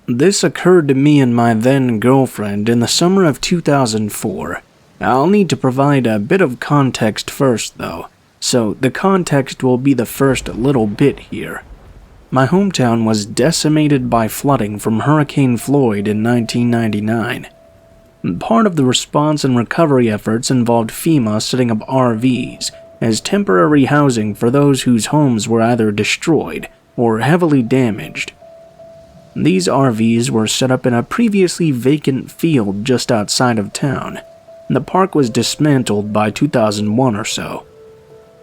This occurred to me and my then girlfriend in the summer of 2004. I'll need to provide a bit of context first though, so the context will be the first little bit here. My hometown was decimated by flooding from Hurricane Floyd in 1999. Part of the response and recovery efforts involved FEMA setting up RVs as temporary housing for those whose homes were either destroyed or heavily damaged. These RVs were set up in a previously vacant field just outside of town. The park was dismantled by 2001 or so.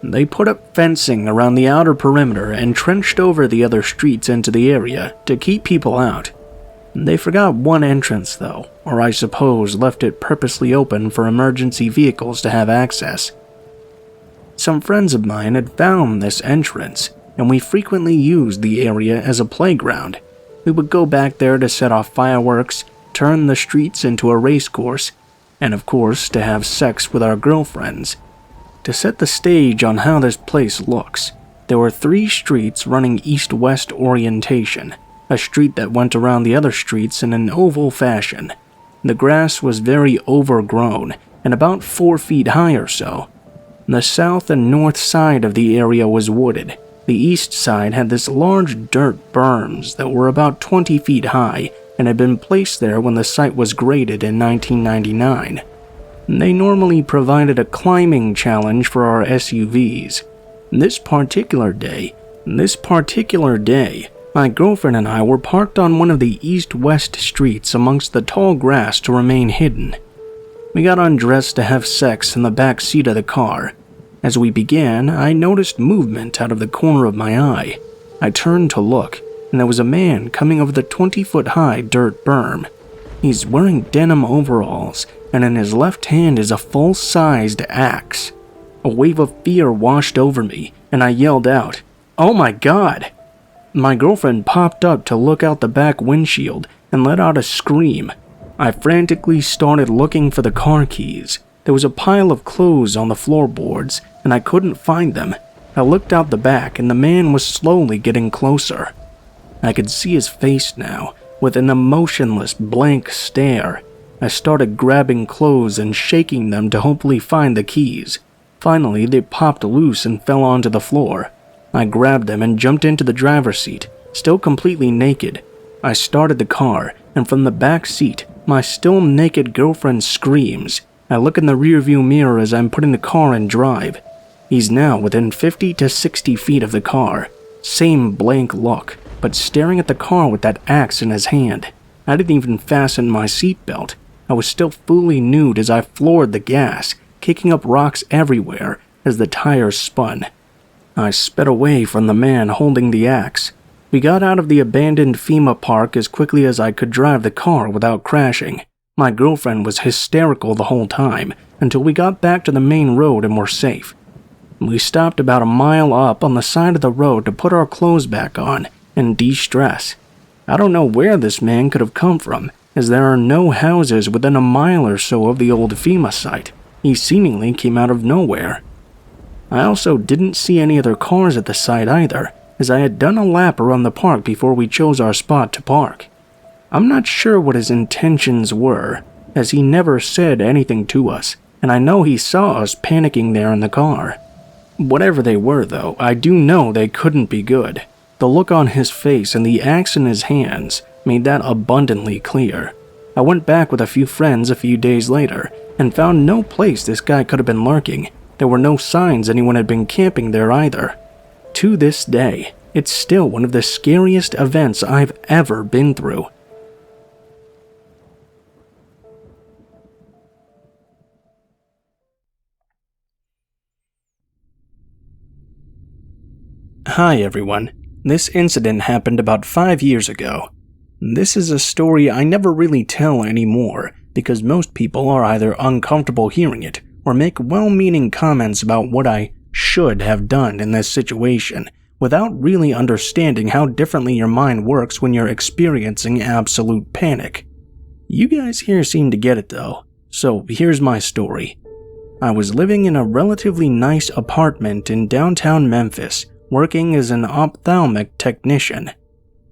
They put up fencing around the outer perimeter and trenched over the other streets into the area to keep people out. They forgot one entrance though, or I suppose left it purposely open for emergency vehicles to have access. Some friends of mine had found this entrance, and we frequently used the area as a playground. We would go back there to set off fireworks, turn the streets into a race course, and of course to have sex with our girlfriends. To set the stage on how this place looks, there were 3 streets running east-west orientation, a street that went around the other streets in an oval fashion. The grass was very overgrown and about 4 feet high or so. The south and north side of the area was wooded. The east side had this large dirt berms that were about 20 feet high and had been placed there when the site was graded in 1999. They normally provided a climbing challenge for our SUVs. This particular day, my girlfriend and I were parked on one of the east-west streets amongst the tall grass to remain hidden. We got undressed to have sex in the back seat of the car. As we began, I noticed movement out of the corner of my eye. I turned to look, and there was a man coming over the 20-foot-high dirt berm. He's wearing denim overalls, and in his left hand is a full-sized axe. A wave of fear washed over me, and I yelled out, "Oh my God!" My girlfriend popped up to look out the back windshield and let out a scream. I frantically started looking for the car keys. There was a pile of clothes on the floorboards, and I couldn't find them. I looked out the back, and the man was slowly getting closer. I could see his face now, with an emotionless, blank stare. I started grabbing clothes and shaking them to hopefully find the keys. Finally, they popped loose and fell onto the floor. I grabbed them and jumped into the driver's seat, still completely naked. I started the car, and from the back seat, my still naked girlfriend screams. I look in the rearview mirror as I'm putting the car in drive. He's now within 50 to 60 feet of the car. Same blank look, but staring at the car with that axe in his hand. I didn't even fasten my seatbelt. I was still fully nude as I floored the gas, kicking up rocks everywhere as the tires spun. I sped away from the man holding the axe. We got out of the abandoned FEMA park as quickly as I could drive the car without crashing. My girlfriend was hysterical the whole time until we got back to the main road and were safe. We stopped about a mile up on the side of the road to put our clothes back on and de-stress. I don't know where this man could have come from, as there are no houses within a mile or so of the old FEMA site. He seemingly came out of nowhere. I also didn't see any other cars at the site either, as I had done a lap around the park before we chose our spot to park. I'm not sure what his intentions were, as he never said anything to us, and I know he saw us panicking there in the car. Whatever they were though, I do know they couldn't be good. The look on his face and the axe in his hands made that abundantly clear. I went back with a few friends a few days later and found no place this guy could have been lurking. There were no signs anyone had been camping there either. To this day, it's still one of the scariest events I've ever been through. Hi everyone. This incident happened about 5 years ago. This is a story I never really tell anymore because most people are either uncomfortable hearing it or make well-meaning comments about what I should have done in this situation without really understanding how differently your mind works when you're experiencing absolute panic. You guys here seem to get it though, so here's my story. I was living in a relatively nice apartment in downtown Memphis, working as an ophthalmic technician.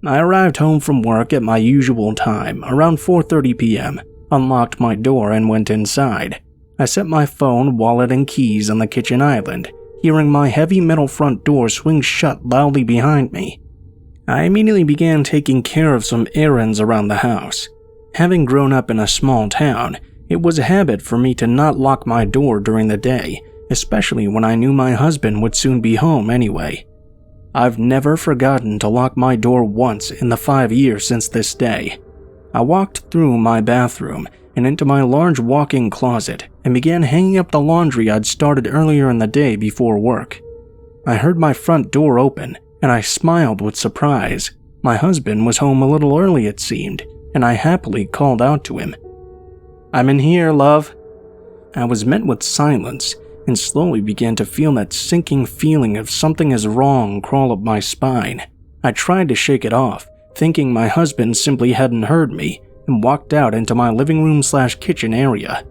I arrived home from work at my usual time, around 4:30 p.m., unlocked my door and went inside. I set my phone, wallet, and keys on the kitchen island, hearing my heavy metal front door swing shut loudly behind me. I immediately began taking care of some errands around the house. Having grown up in a small town, it was a habit for me to not lock my door during the day, especially when I knew my husband would soon be home anyway. I've never forgotten to lock my door once in the 5 years since this day. I walked through my bathroom and into my large walk-in closet and began hanging up the laundry I'd started earlier in the day before work. I heard my front door open and I smiled with surprise. My husband was home a little early, it seemed, and I happily called out to him. "I'm in here, love." I was met with silence and slowly began to feel that sinking feeling of something is wrong crawl up my spine. I tried to shake it off, thinking my husband simply hadn't heard me, and walked out into my living room/kitchen area.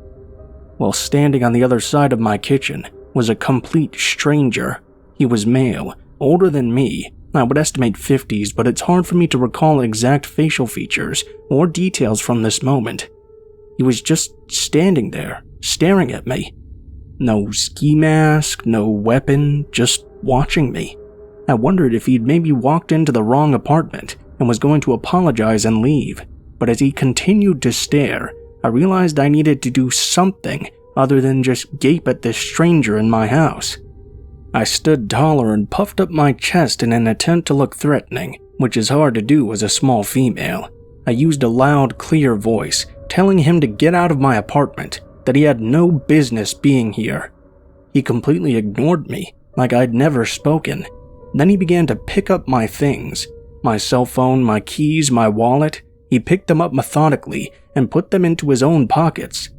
While standing on the other side of my kitchen was a complete stranger. He was male, older than me. I would estimate 50s, but it's hard for me to recall exact facial features or details from this moment. He was just standing there, staring at me. No ski mask, no weapon, just watching me. I wondered if he'd maybe walked into the wrong apartment and was going to apologize and leave, but as he continued to stare, I realized I needed to do something other than just gape at this stranger in my house. I stood taller and puffed up my chest in an attempt to look threatening, which is hard to do as a small female. I used a loud, clear voice, telling him to get out of my apartment, that he had no business being here. He completely ignored me, like I'd never spoken. Then he began to pick up my things, my cell phone, my keys, my wallet. He picked them up methodically and put them into his own pockets.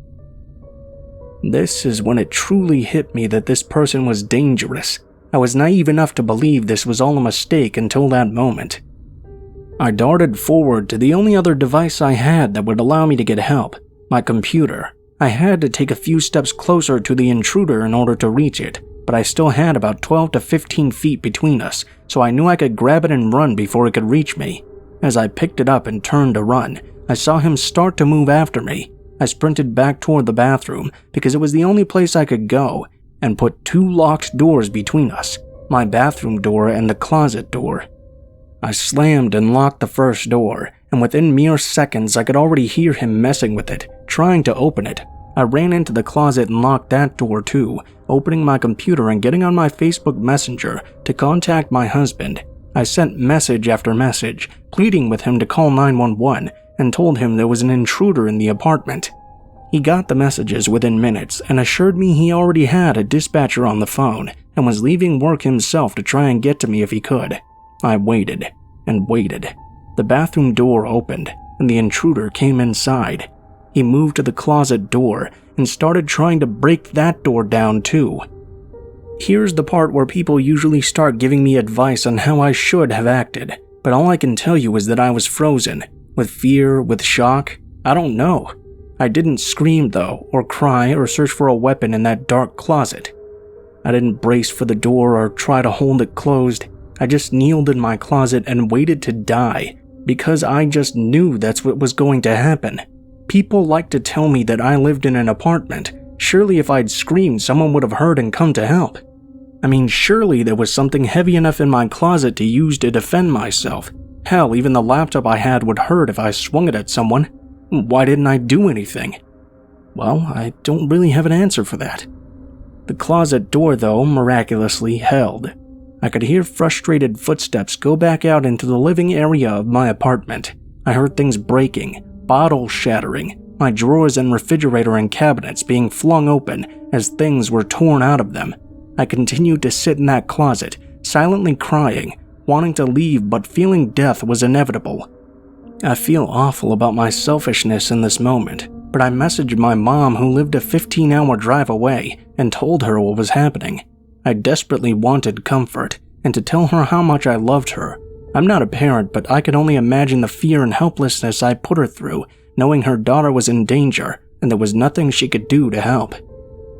This is when it truly hit me that this person was dangerous. I was naive enough to believe this was all a mistake until that moment. I darted forward to the only other device I had that would allow me to get help, my computer. I had to take a few steps closer to the intruder in order to reach it, but I still had about 12 to 15 feet between us, so I knew I could grab it and run before it could reach me. As I picked it up and turned to run, I saw him start to move after me. I sprinted back toward the bathroom because it was the only place I could go, and put 2 locked doors between us, my bathroom door and the closet door. I slammed and locked the first door, and within mere seconds I could already hear him messing with it, trying to open it. I ran into the closet and locked that door too, opening my computer and getting on my Facebook Messenger to contact my husband. I sent message after message, pleading with him to call 911, and told him there was an intruder in the apartment. He got the messages within minutes and assured me he already had a dispatcher on the phone and was leaving work himself to try and get to me if he could. I waited and waited. The bathroom door opened and the intruder came inside. He moved to the closet door and started trying to break that door down too. Here's the part where people usually start giving me advice on how I should have acted, but all I can tell you is that I was frozen. With fear, with shock, I don't know. I didn't scream though, or cry, or search for a weapon in that dark closet. I didn't brace for the door or try to hold it closed. I just kneeled in my closet and waited to die, because I just knew that's what was going to happen. People like to tell me that I lived in an apartment. Surely if I'd screamed, someone would have heard and come to help. I mean, surely there was something heavy enough in my closet to use to defend myself. Hell, even the laptop I had would hurt if I swung it at someone. Why didn't I do anything? Well, I don't really have an answer for that. The closet door, though, miraculously held. I could hear frustrated footsteps go back out into the living area of my apartment. I heard things breaking, bottles shattering, my drawers and refrigerator and cabinets being flung open as things were torn out of them. I continued to sit in that closet, silently crying, wanting to leave but feeling death was inevitable. I feel awful about my selfishness in this moment, but I messaged my mom who lived a 15-hour drive away and told her what was happening. I desperately wanted comfort and to tell her how much I loved her. I'm not a parent, but I could only imagine the fear and helplessness I put her through, knowing her daughter was in danger and there was nothing she could do to help.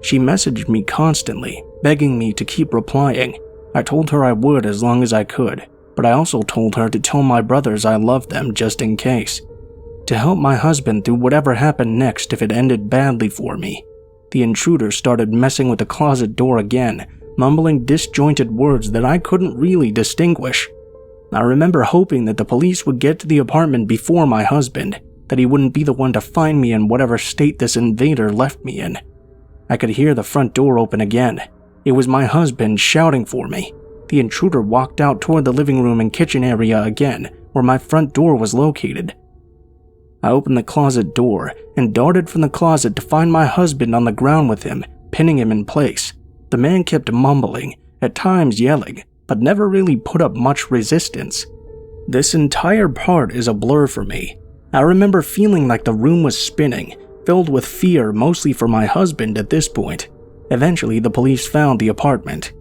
She messaged me constantly, begging me to keep replying. I told her I would as long as I could, but but I also told her to tell my brothers I loved them just in case. To help my husband through whatever happened next if it ended badly for me. The intruder started messing with the closet door again, mumbling disjointed words that I couldn't really distinguish. I remember hoping that the police would get to the apartment before my husband, that he wouldn't be the one to find me in whatever state this invader left me in. I could hear the front door open again. It was my husband shouting for me. The intruder walked out toward the living room and kitchen area again, where my front door was located. I opened the closet door and darted from the closet to find my husband on the ground with him, pinning him in place. The man kept mumbling, at times yelling, but never really put up much resistance. This entire part is a blur for me. I remember feeling like the room was spinning, filled with fear mostly for my husband at this point. Eventually, the police found the apartment.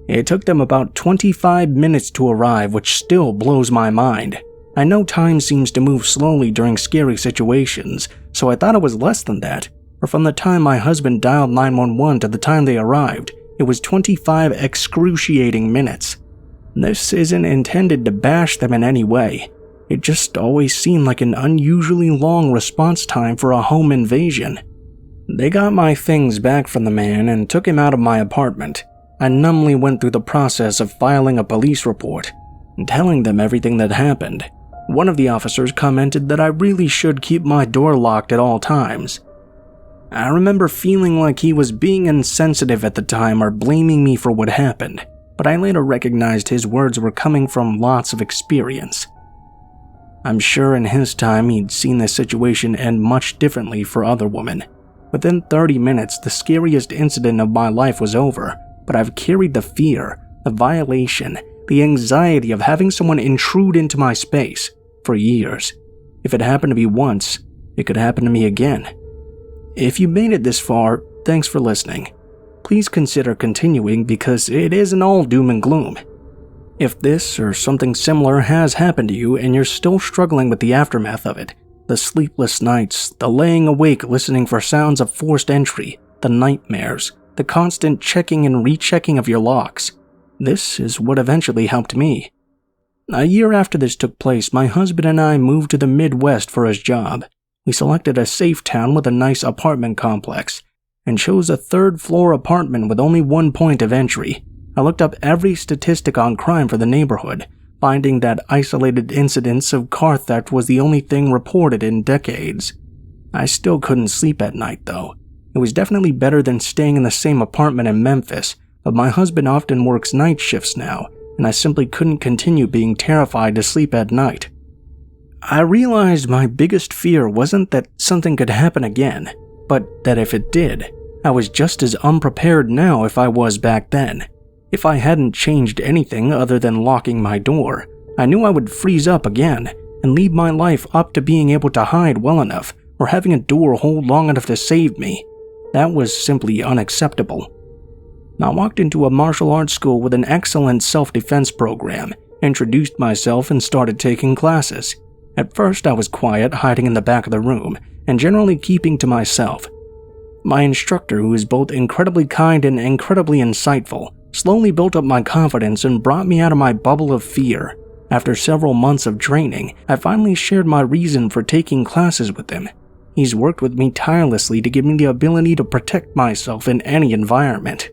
It took them about 25 minutes to arrive, which still blows my mind. I know time seems to move slowly during scary situations, so I thought it was less than that. Or from the time my husband dialed 911 to the time they arrived, it was 25 excruciating minutes. This isn't intended to bash them in any way. It just always seemed like an unusually long response time for a home invasion. They got my things back from the man and took him out of my apartment. I numbly went through the process of filing a police report and telling them everything that happened. One of the officers commented that I really should keep my door locked at all times. I remember feeling like he was being insensitive at the time or blaming me for what happened, but I later recognized his words were coming from lots of experience. I'm sure in his time he'd seen this situation end much differently for other women. Within 30 minutes, the scariest incident of my life was over, but I've carried the fear, the violation, the anxiety of having someone intrude into my space for years. If it happened to me once, it could happen to me again. If you made it this far, thanks for listening. Please consider continuing because it isn't all doom and gloom. If this or something similar has happened to you and you're still struggling with the aftermath of it, the sleepless nights, the laying awake listening for sounds of forced entry, the nightmares, the constant checking and rechecking of your locks, this is what eventually helped me. A year after this took place, my husband and I moved to the Midwest for his job. We selected a safe town with a nice apartment complex and chose a third-floor apartment with only one point of entry. I looked up every statistic on crime for the neighborhood, finding that isolated incidents of car theft was the only thing reported in decades. I still couldn't sleep at night, though. It was definitely better than staying in the same apartment in Memphis, but my husband often works night shifts now, and I simply couldn't continue being terrified to sleep at night. I realized my biggest fear wasn't that something could happen again, but that if it did, I was just as unprepared now if I was back then. If I hadn't changed anything other than locking my door, I knew I would freeze up again and leave my life up to being able to hide well enough or having a door hold long enough to save me. That was simply unacceptable. I walked into a martial arts school with an excellent self-defense program, introduced myself and started taking classes. At first I was quiet, hiding in the back of the room, and generally keeping to myself. My instructor, who is both incredibly kind and incredibly insightful, slowly built up my confidence and brought me out of my bubble of fear. After several months of training, I finally shared my reason for taking classes with him. He's worked with me tirelessly to give me the ability to protect myself in any environment.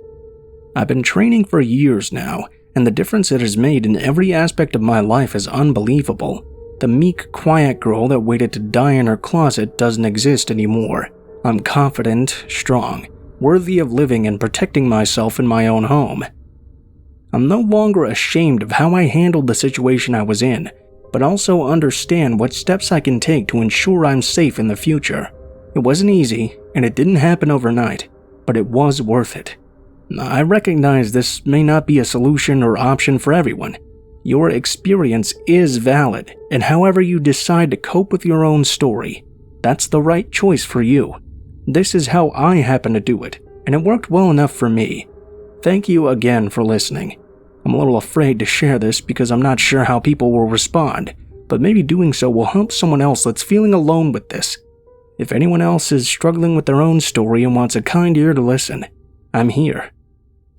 I've been training for years now, and the difference it has made in every aspect of my life is unbelievable. The meek, quiet girl that waited to die in her closet doesn't exist anymore. I'm confident, strong, worthy of living and protecting myself in my own home. I'm no longer ashamed of how I handled the situation I was in, but also understand what steps I can take to ensure I'm safe in the future. It wasn't easy, and it didn't happen overnight, but it was worth it. I recognize this may not be a solution or option for everyone. Your experience is valid, and however you decide to cope with your own story, that's the right choice for you. This is how I happen to do it, and it worked well enough for me. Thank you again for listening. I'm a little afraid to share this because I'm not sure how people will respond, but maybe doing so will help someone else that's feeling alone with this. If anyone else is struggling with their own story and wants a kind ear to listen, I'm here.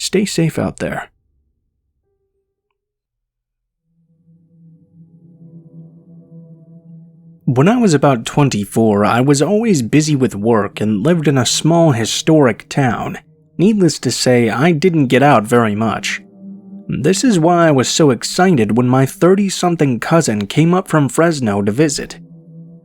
Stay safe out there. When I was about 24, I was always busy with work and lived in a small historic town. Needless to say, I didn't get out very much. This is why I was so excited when my 30-something cousin came up from Fresno to visit.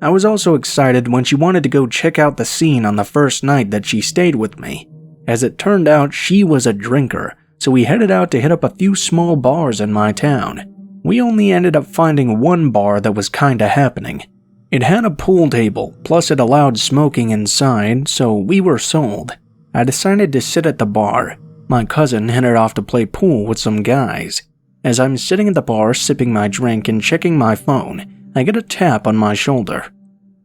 I was also excited when she wanted to go check out the scene on the first night that she stayed with me. As it turned out, she was a drinker, so we headed out to hit up a few small bars in my town. We only ended up finding one bar that was kinda happening. It had a pool table, plus it allowed smoking inside, so we were sold. I decided to sit at the bar. My cousin headed off to play pool with some guys. As I'm sitting at the bar sipping my drink and checking my phone, I get a tap on my shoulder.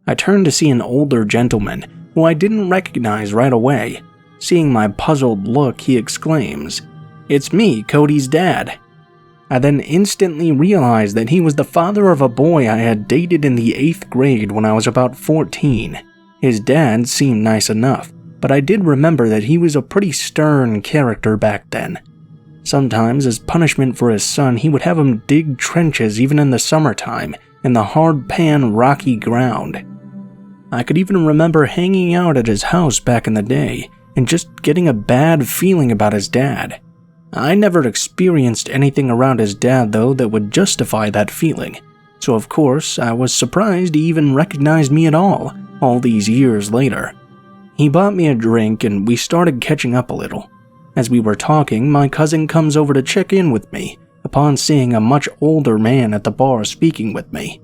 I turn to see an older gentleman, who I didn't recognize right away. Seeing my puzzled look, he exclaims, "It's me, Cody's dad." I then instantly realized that he was the father of a boy I had dated in the 8th grade when I was about 14. His dad seemed nice enough, but I did remember that he was a pretty stern character back then. Sometimes, as punishment for his son, he would have him dig trenches even in the summertime, in the hard-pan, rocky ground. I could even remember hanging out at his house back in the day, and just getting a bad feeling about his dad. I never experienced anything around his dad though that would justify that feeling, so of course I was surprised he even recognized me at all these years later. He bought me a drink and we started catching up a little. As we were talking, my cousin comes over to check in with me, upon seeing a much older man at the bar speaking with me.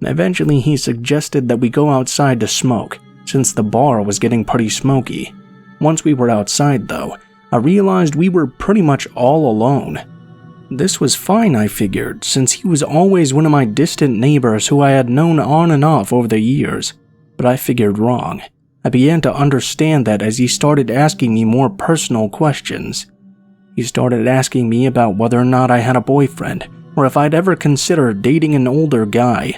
Eventually he suggested that we go outside to smoke, since the bar was getting pretty smoky. Once we were outside though, I realized we were pretty much all alone. This was fine, I figured, since he was always one of my distant neighbors who I had known on and off over the years. But I figured wrong. I began to understand that as he started asking me more personal questions. He started asking me about whether or not I had a boyfriend, or if I'd ever considered dating an older guy.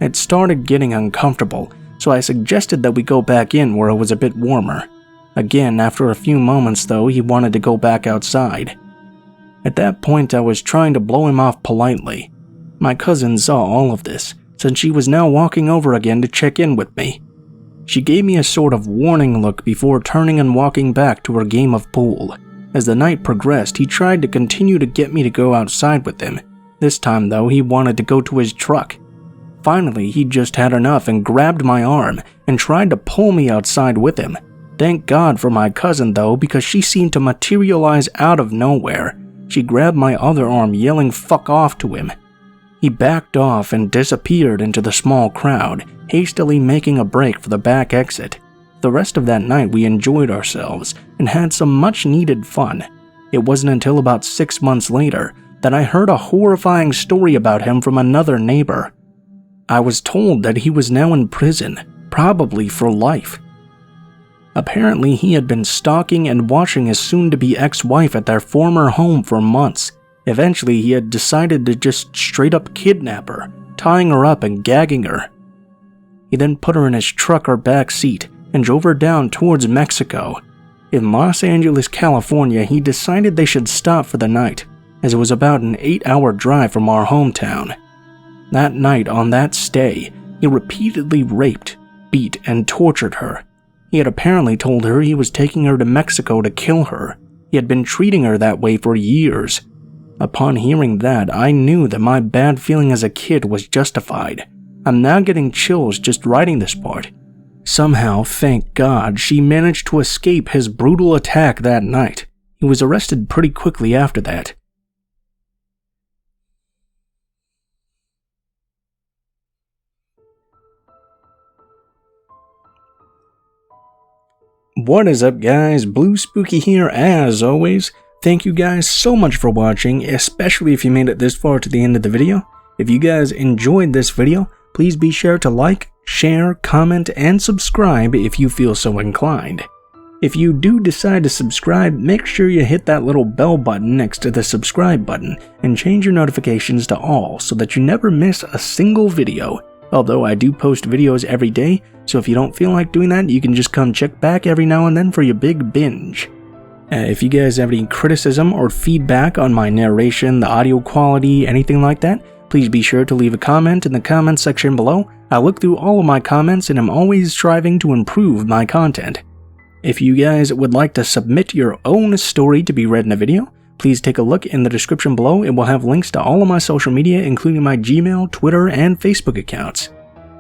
It started getting uncomfortable, so I suggested that we go back in where it was a bit warmer. Again, after a few moments though, he wanted to go back outside. At that point, I was trying to blow him off politely. My cousin saw all of this, since she was now walking over again to check in with me. She gave me a sort of warning look before turning and walking back to her game of pool. As the night progressed, he tried to continue to get me to go outside with him. This time though, he wanted to go to his truck. Finally, he just had enough and grabbed my arm and tried to pull me outside with him. Thank God for my cousin though, because she seemed to materialize out of nowhere. She grabbed my other arm, yelling "fuck off" to him. He backed off and disappeared into the small crowd, hastily making a break for the back exit. The rest of that night we enjoyed ourselves and had some much needed fun. It wasn't until about 6 months later that I heard a horrifying story about him from another neighbor. I was told that he was now in prison, probably for life. Apparently he had been stalking and watching his soon-to-be ex-wife at their former home for months. Eventually he had decided to just straight up kidnap her, tying her up and gagging her. He then put her in his truck or back seat and drove her down towards Mexico. In Los Angeles, California, he decided they should stop for the night, as it was about an 8-hour drive from our hometown. That night on that stay, he repeatedly raped, beat, and tortured her. He had apparently told her he was taking her to Mexico to kill her. He had been treating her that way for years. Upon hearing that, I knew that my bad feeling as a kid was justified. I'm now getting chills just writing this part. Somehow, thank God, she managed to escape his brutal attack that night. He was arrested pretty quickly after that. What is up guys, Blue Spooky here as always. Thank you guys so much for watching, especially if you made it this far to the end of the video. If you guys enjoyed this video, please be sure to like, share, comment, and subscribe if you feel so inclined. If you do decide to subscribe, make sure you hit that little bell button next to the subscribe button and change your notifications to all so that you never miss a single video. Although I do post videos every day, so if you don't feel like doing that, you can just come check back every now and then for your big binge. If you guys have any criticism or feedback on my narration, the audio quality, anything like that, please be sure to leave a comment in the comment section below. I look through all of my comments and am always striving to improve my content. If you guys would like to submit your own story to be read in a video, please take a look in the description below. It will have links to all of my social media, including my Gmail, Twitter, and Facebook accounts.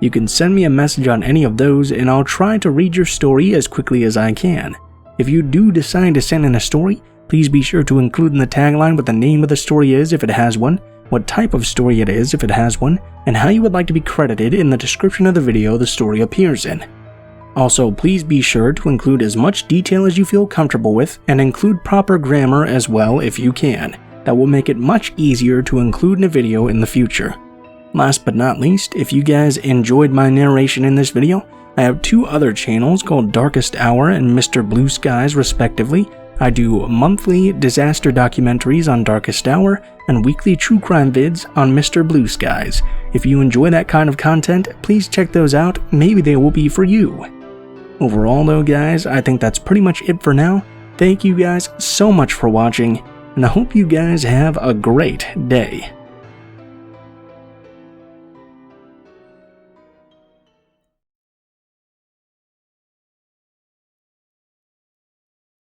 You can send me a message on any of those and I'll try to read your story as quickly as I can. If you do decide to send in a story, please be sure to include in the tagline what the name of the story is if it has one, what type of story it is if it has one, and how you would like to be credited in the description of the video the story appears in. Also, please be sure to include as much detail as you feel comfortable with and include proper grammar as well if you can. That will make it much easier to include in a video in the future. Last but not least, if you guys enjoyed my narration in this video, I have 2 other channels called Darkest Hour and Mr. Blue Skies respectively. I do monthly disaster documentaries on Darkest Hour and weekly true crime vids on Mr. Blue Skies. If you enjoy that kind of content, please check those out, maybe they will be for you. Overall though guys, I think that's pretty much it for now. Thank you guys so much for watching, and I hope you guys have a great day.